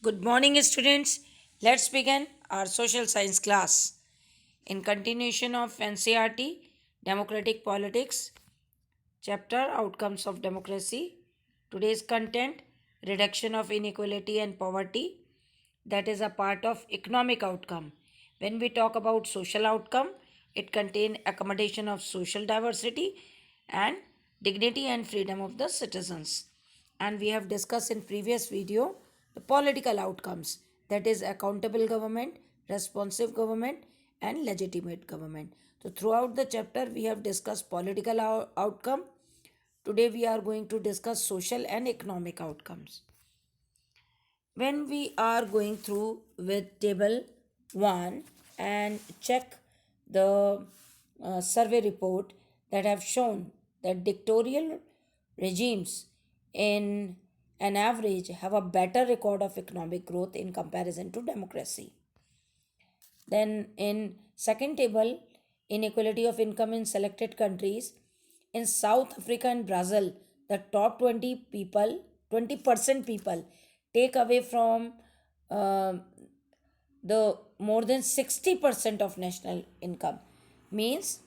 Good morning, students. Let's begin our social science class. In continuation of NCRT, Democratic Politics, chapter Outcomes of Democracy. Today's content Reduction of Inequality and Poverty, that is a part of economic outcome. When we talk about social outcome, it contains accommodation of social diversity and dignity and freedom of the citizens. And we have discussed in previous video the political outcomes, that is accountable government, responsive government and legitimate government. So throughout the chapter we have discussed political outcome. Today we are going to discuss social and economic outcomes. When we are going through with table 1 and check the survey report that have shown that dictatorial regimes in an average have a better record of economic growth in comparison to democracy. Then in second table, inequality of income in selected countries. In South Africa and Brazil, the top 20% people take away from uh, the more than 60% of national income. Means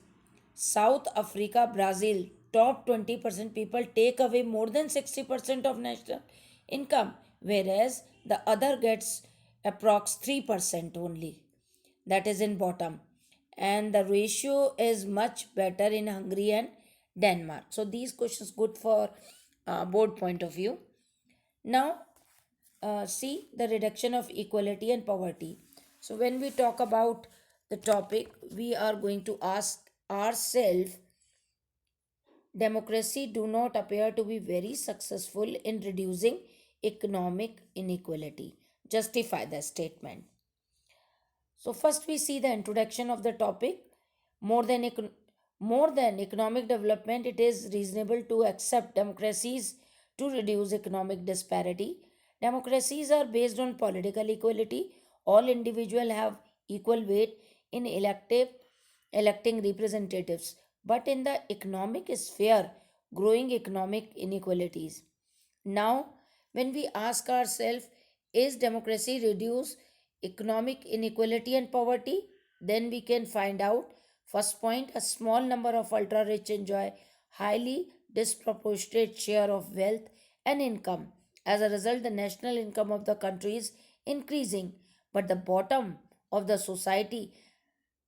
South Africa, Brazil, top 20% people take away more than 60% of national income, whereas the other gets approx 3% only, that is in bottom, and the ratio is much better in Hungary and Denmark. So these questions good for board point of view. Now see the reduction of equality and poverty. So when we talk about the topic, we are going to ask ourselves, democracy do not appear to be very successful in reducing economic inequality. Justify the statement. So first we see the introduction of the topic. More than more than economic development, it is reasonable to accept democracies to reduce economic disparity. Democracies are based on political equality. All individuals have equal weight in electing representatives. But in the economic sphere, growing economic inequalities. Now, when we ask ourselves, is democracy reduce economic inequality and poverty? Then we can find out. First point, a small number of ultra rich enjoy highly disproportionate share of wealth and income. As a result, the national income of the country is increasing, but the bottom of the society,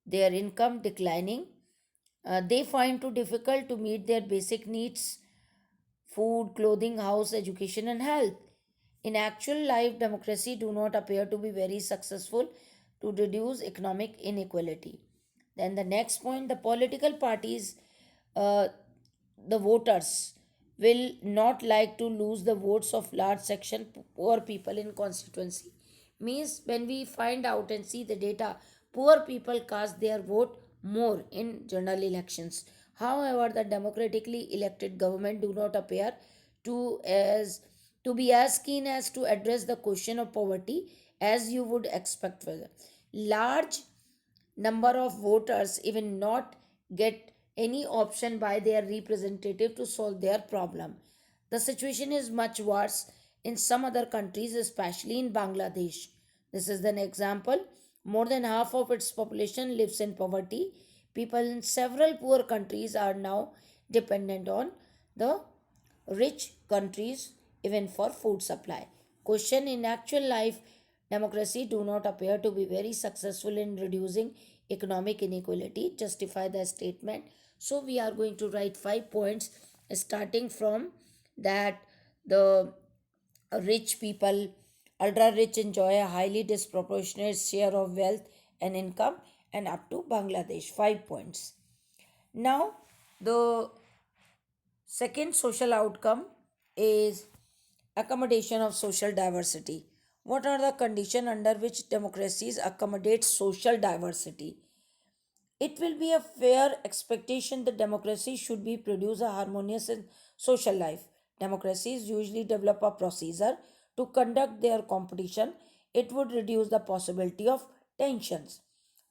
their income declining. They find too difficult to meet their basic needs: food, clothing, house, education, and health. In actual life, democracy do not appear to be very successful to reduce economic inequality. Then the next point, the political parties, uh, the voters will not like to lose the votes of large section poor people in constituency. Means when we find out and see the data, poor people cast their vote more in general elections. However, the democratically elected government do not appear to as to be as keen as to address the question of poverty as you would expect for them. Large number of voters even not get any option by their representative to solve their problem. The situation is much worse in some other countries, especially in Bangladesh. This is an example. More than half of its population lives in poverty. People in several poor countries are now dependent on the rich countries even for food supply. Question: in actual life, democracy do not appear to be very successful in reducing economic inequality. Justify the statement. So we are going to write 5 points starting from that the rich people, ultra rich enjoy a highly disproportionate share of wealth and income, and up to Bangladesh. 5 points. Now the second social outcome is accommodation of social diversity. What are the conditions under which democracies accommodate social diversity? It will be a fair expectation that democracy should be produce a harmonious and social life. Democracies usually develop a procedure to conduct their competition. It would reduce the possibility of tensions.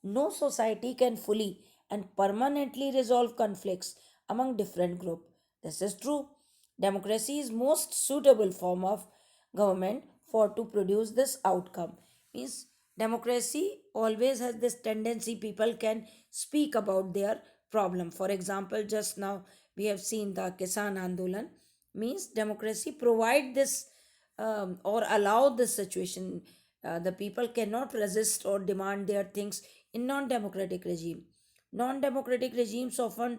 No society can fully and permanently resolve conflicts among different groups. This is true. Democracy is most suitable form of government for to produce this outcome. Means democracy always has this tendency people can speak about their problem. For example, just now we have seen the Kisan Andolan. Means democracy provide this or allow this situation. The people cannot resist or demand their things in non-democratic regime. Non-democratic regimes often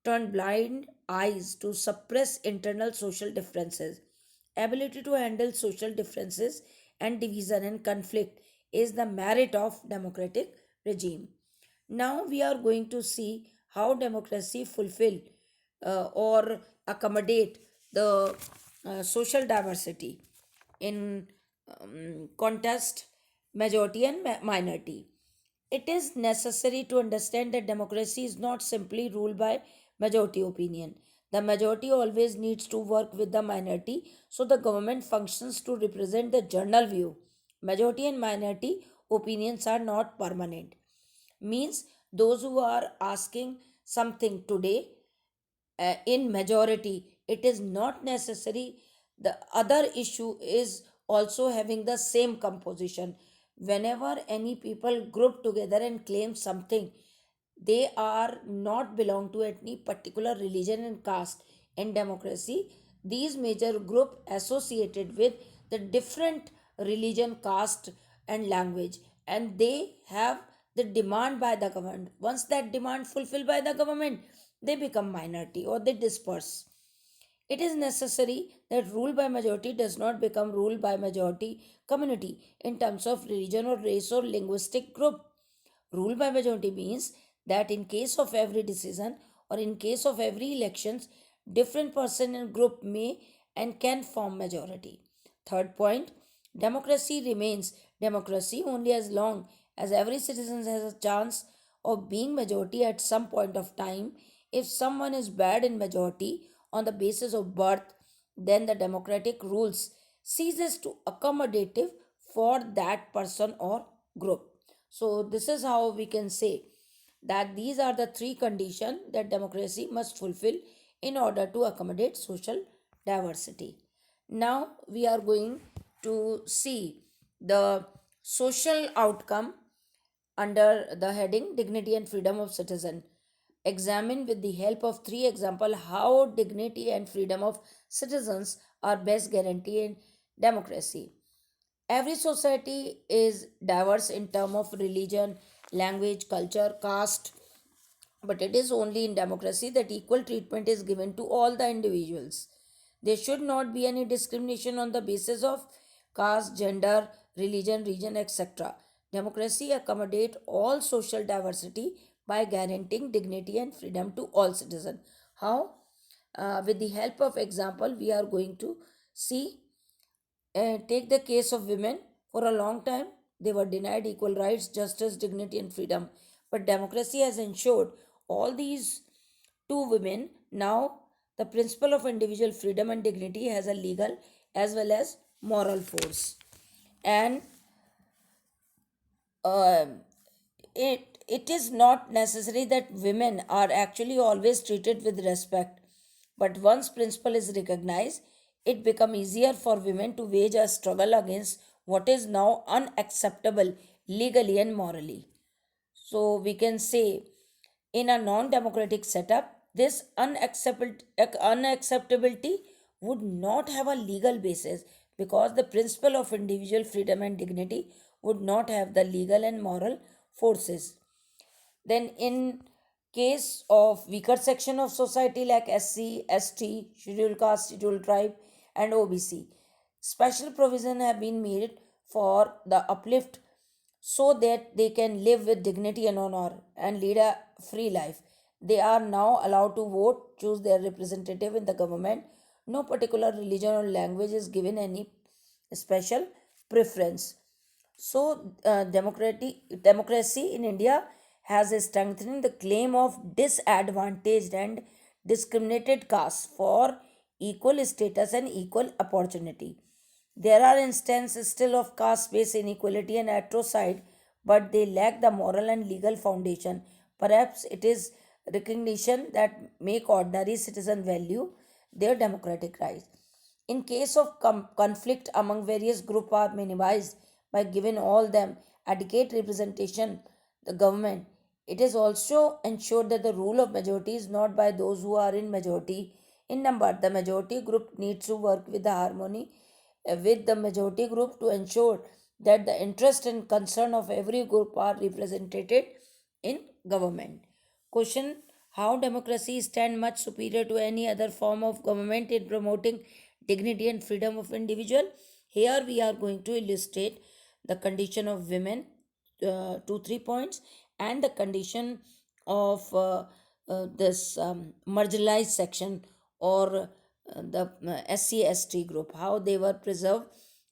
turn blind eyes to suppress internal social differences. Ability to handle social differences and division and conflict is the merit of democratic regime. Now we are going to see how democracy fulfill or accommodate the social diversity in contest majority and minority. It is necessary to understand that democracy is not simply ruled by majority opinion. The majority always needs to work with the minority, so the government functions to represent the general view. Majority and minority opinions are not permanent. Means those who are asking something today in majority, it is not necessary the other issue is also having the same composition. Whenever any people group together and claim something, they are not belong to any particular religion and caste. In democracy, these major group associated with the different religion, caste and language, and they have the demand by the government. Once that demand fulfilled by the government, they become minority or they disperse. It is necessary that rule by majority does not become rule by majority community in terms of religion or race or linguistic group. Rule by majority means that in case of every decision or in case of every elections, different person and group may and can form majority. Third point, democracy remains democracy only as long as every citizen has a chance of being majority at some point of time. If someone is bad in majority on the basis of birth, then the democratic rules ceases to accommodative for that person or group. So this is how we can say that these are the three conditions that democracy must fulfill in order to accommodate social diversity. Now we are going to see the social outcome under the heading dignity and freedom of citizen. Examine with the help of three examples how dignity and freedom of citizens are best guaranteed in democracy. Every society is diverse in terms of religion, language, culture, caste, but it is only in democracy that equal treatment is given to all the individuals. There should not be any discrimination on the basis of caste, gender, religion, region, etc. Democracy accommodates all social diversity by guaranteeing dignity and freedom to all citizens. How? With the help of example, we are going to see. Take the case of women. For a long time, they were denied equal rights, justice, dignity, and freedom. But democracy has ensured all these to women. Now, the principle of individual freedom and dignity has a legal as well as moral force. And uh, it is not necessary that women are actually always treated with respect, but once principle is recognized, it becomes easier for women to wage a struggle against what is now unacceptable legally and morally. So we can say in a non-democratic setup, this unacceptability would not have a legal basis because the principle of individual freedom and dignity would not have the legal and moral forces. Then in case of weaker section of society like SC, ST, scheduled caste, scheduled tribe and OBC, special provision have been made for the uplift so that they can live with dignity and honor and lead a free life. They are now allowed to vote, choose their representative in the government. No particular religion or language is given any special preference. So, democracy in India has strengthened the claim of disadvantaged and discriminated castes for equal status and equal opportunity. There are instances still of caste based inequality and atrocide, but they lack the moral and legal foundation. Perhaps it is recognition that make ordinary citizen value their democratic rights. In case of conflict among various groups are minimized by giving all them adequate representation, the government. It is also ensured that the rule of majority is not by those who are in majority in number. The majority group needs to work with the harmony with the majority group to ensure that the interest and concern of every group are represented in government. Question: how democracy stand much superior to any other form of government in promoting dignity and freedom of individual? Here we are going to illustrate the condition of women, 2 3 points, and the condition of this marginalized section, or the SC/ST group, how they were preserved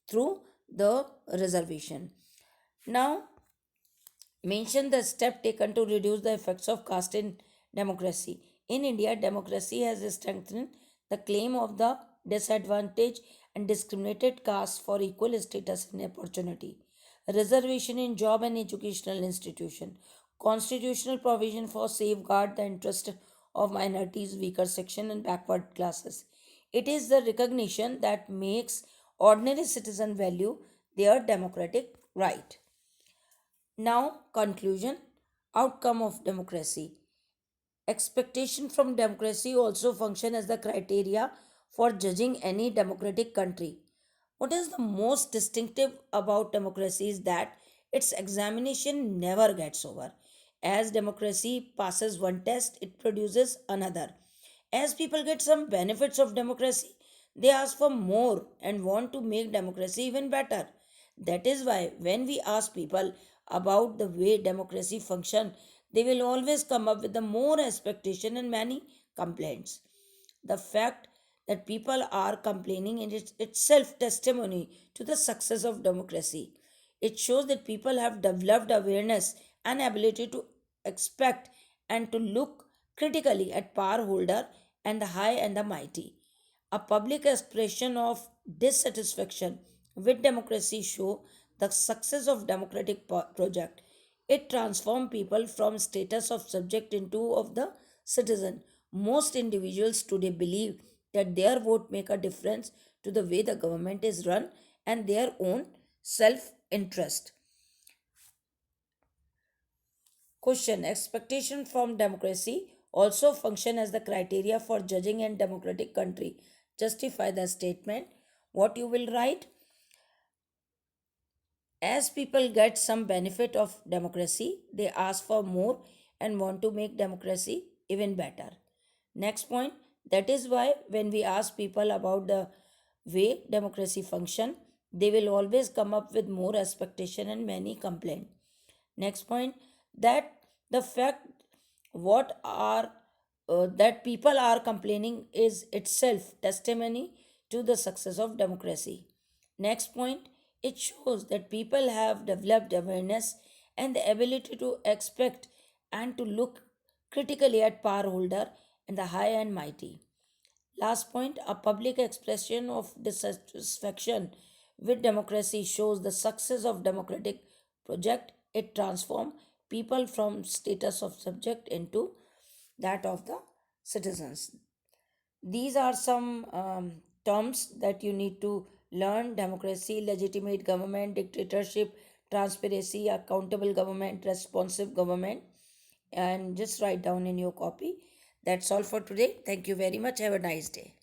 through the reservation. Now, mention the step taken to reduce the effects of caste in democracy. In India, democracy has strengthened the claim of the disadvantaged and discriminated caste for equal status and opportunity. Reservation in job and educational institution. Constitutional provision for safeguard the interest of minorities, weaker section, and backward classes. It is the recognition that makes ordinary citizen value their democratic right. Now, conclusion: outcome of democracy. Expectation from democracy also function as the criteria for judging any democratic country. What is the most distinctive about democracy is that its examination never gets over. As democracy passes one test, it produces another. As people get some benefits of democracy, they ask for more and want to make democracy even better. That is why when we ask people about the way democracy function, they will always come up with the more expectation and many complaints. The fact that people are complaining is itself testimony to the success of democracy. It shows that people have developed awareness and ability to expect and to look critically at power holder and the high and the mighty. A public expression of dissatisfaction with democracy show the success of democratic project. It transforms people from status of subject into of the citizen. Most individuals today believe that their vote make a difference to the way the government is run and their own self interest. Question: expectation from democracy also function as the criteria for judging a democratic country. Justify the statement. What you will write: as people get some benefit of democracy, they ask for more and want to make democracy even better. Next point: that is why when we ask people about the way democracy function, they will always come up with more expectation and many complaint. Next point: that the fact what are that people are complaining is itself testimony to the success of democracy. Next point: it shows that people have developed awareness and the ability to expect and to look critically at power holder and the high and mighty. Last point: a public expression of dissatisfaction with democracy shows the success of democratic project. It transforms people from status of subject into that of the citizens. These are some terms that you need to learn: democracy, legitimate government, dictatorship, transparency, accountable government, responsive government. And just write down in your copy. That's all for today. Thank you very much. Have a nice day.